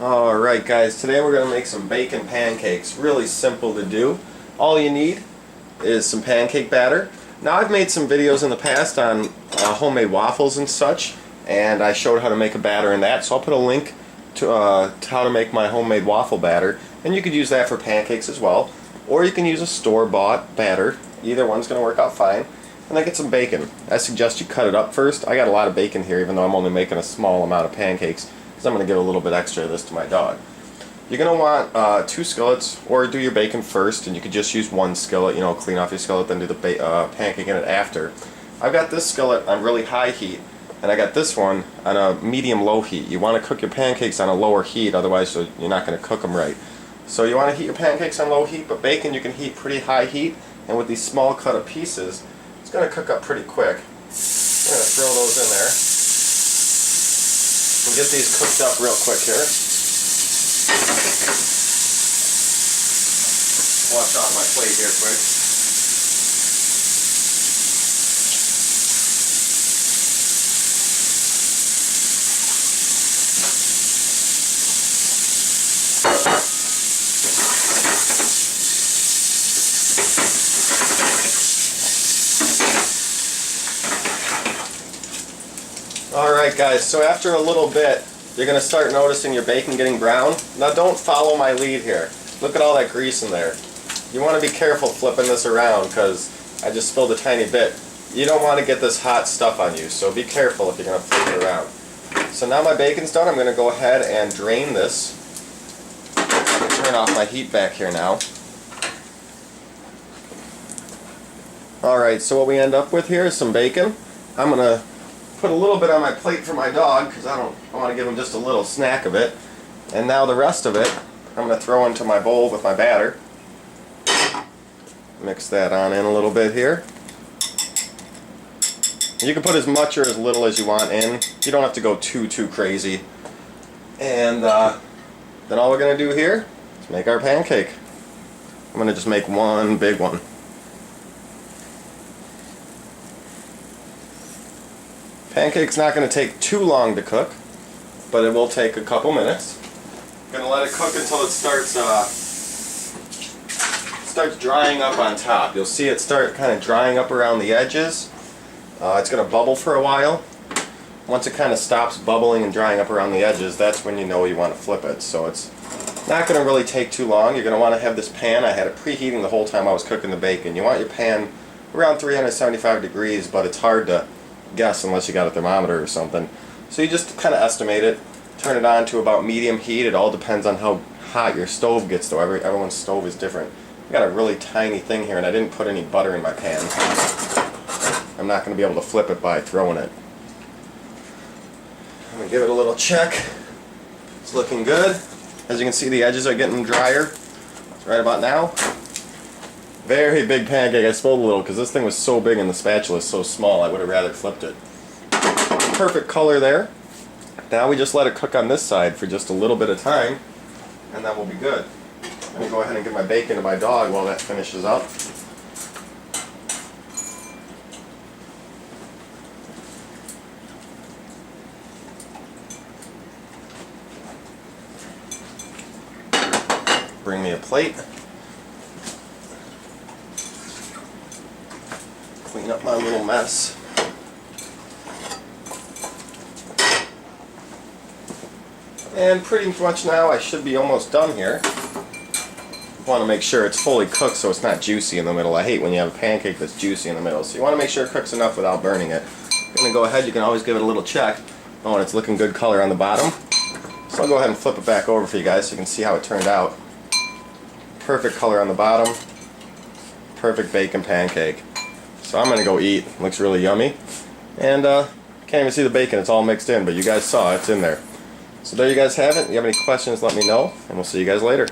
Alright guys, today we're going to make some bacon pancakes. Really simple to do. All you need is some pancake batter. Now I've made some videos in the past on homemade waffles and such, and I showed how to make a batter in that, so I'll put a link to how to make my homemade waffle batter, and you could use that for pancakes as well, or you can use a store-bought batter. Either one's going to work out fine. And then get some bacon. I suggest you cut it up first. I got a lot of bacon here even though I'm only making a small amount of pancakes, because I'm going to give a little bit extra of this to my dog. You're going to want 2 skillets, or do your bacon first, and you could just use 1 skillet, clean off your skillet, then do the pancake in it after. I've got this skillet on really high heat, and I got this one on a medium-low heat. You want to cook your pancakes on a lower heat, otherwise you're not going to cook them right. So you want to heat your pancakes on low heat, but bacon you can heat pretty high heat, and with these small cut of pieces, it's going to cook up pretty quick. I'm going to throw those in there and get these cooked up real quick here. Wash off my plate here quick. Alright guys, so after a little bit, you're going to start noticing your bacon getting brown. Now don't follow my lead here. Look at all that grease in there. You want to be careful flipping this around because I just spilled a tiny bit. You don't want to get this hot stuff on you, so be careful if you're going to flip it around. So now my bacon's done, I'm going to go ahead and drain this. I can turn off my heat back here now. Alright, so what we end up with here is some bacon. I'm going to put a little bit on my plate for my dog because I want to give him just a little snack of it. And now the rest of it I'm going to throw into my bowl with my batter. Mix that on in a little bit here. You can put as much or as little as you want in. You don't have to go too crazy. And then all we're going to do here is make our pancake. I'm going to just make one big one. Pancake's not going to take too long to cook, but it will take a couple minutes. I'm going to let it cook until it starts drying up on top. You'll see it start kind of drying up around the edges. It's going to bubble for a while. Once it kind of stops bubbling and drying up around the edges, that's when you know you want to flip it. So it's not going to really take too long. You're going to want to have this pan. I had it preheating the whole time I was cooking the bacon. You want your pan around 375 degrees, but it's hard to guess unless you got a thermometer or something. So you just kind of estimate it, turn it on to about medium heat. It all depends on how hot your stove gets though. Everyone's stove is different. I got a really tiny thing here and I didn't put any butter in my pan. I'm not going to be able to flip it by throwing it. I'm going to give it a little check. It's looking good. As you can see, the edges are getting drier right about now. Very big pancake. I spilled a little because this thing was so big and the spatula is so small. I would have rather flipped it. Perfect color there. Now we just let it cook on this side for just a little bit of time and that will be good. I'm going to go ahead and give my bacon to my dog while that finishes up. Bring me a plate. Clean up my little mess. And pretty much now I should be almost done here. Want to make sure it's fully cooked so it's not juicy in the middle. I hate when you have a pancake that's juicy in the middle. So you want to make sure it cooks enough without burning it. You're going to go ahead, you can always give it a little check. Oh, and it's looking good color on the bottom. So I'll go ahead and flip it back over for you guys so you can see how it turned out. Perfect color on the bottom. Perfect bacon pancake. So I'm going to go eat. Looks really yummy. And can't even see the bacon. It's all mixed in, but you guys saw it's in there. So there you guys have it. If you have any questions, let me know, and we'll see you guys later.